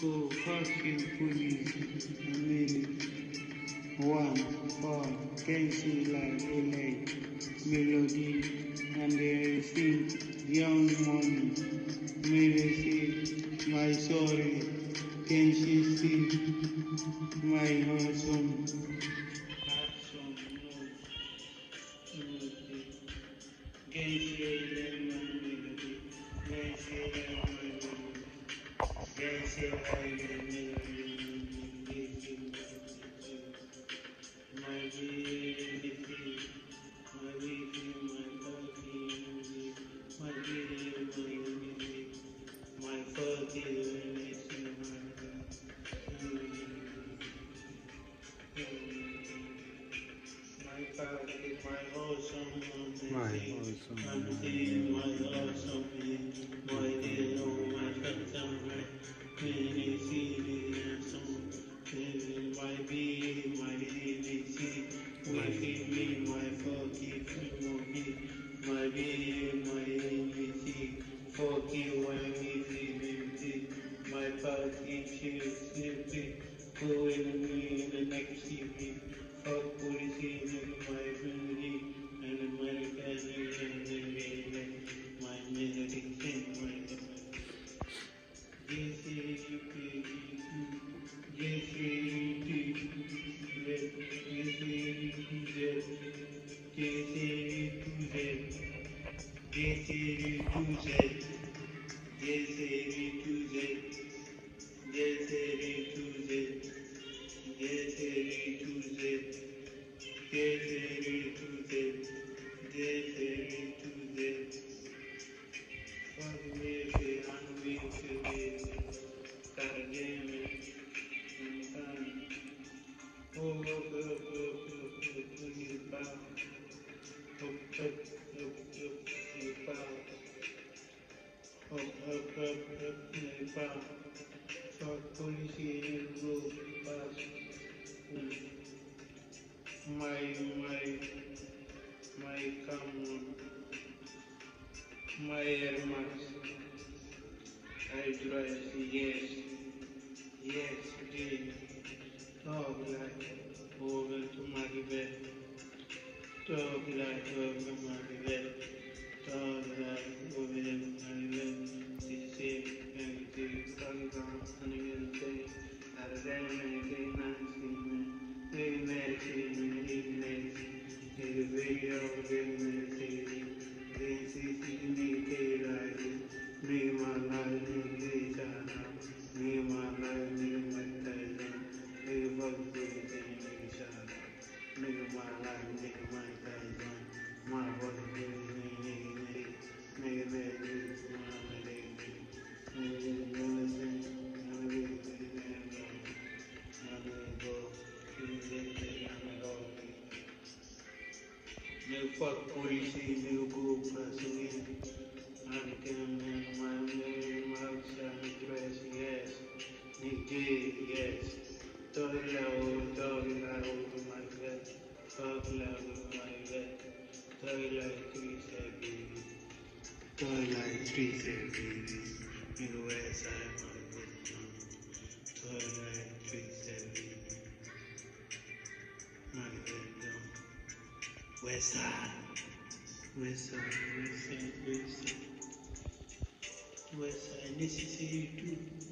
Go fucking police, minute, one, four, can see like LA, melody, and they sing young money, melody, my sorry, can she see my awesome, no, can she hear my melody, can she hear my melody. My hermanos, I drive, yes, today, dog like over to Maribel, dog like over Maribel, dog like over Maribel, the same and the program and everything, and then again, they the video of the fuck police, you go pass away. And my dress, yes. Yes. Talk loud over my bed. Talk loud over my bed. Talk like 3 seconds. Talk like 3 seconds. In the west side of my bed. Talk like 3 seconds. My bed. West side. West side, necessary too.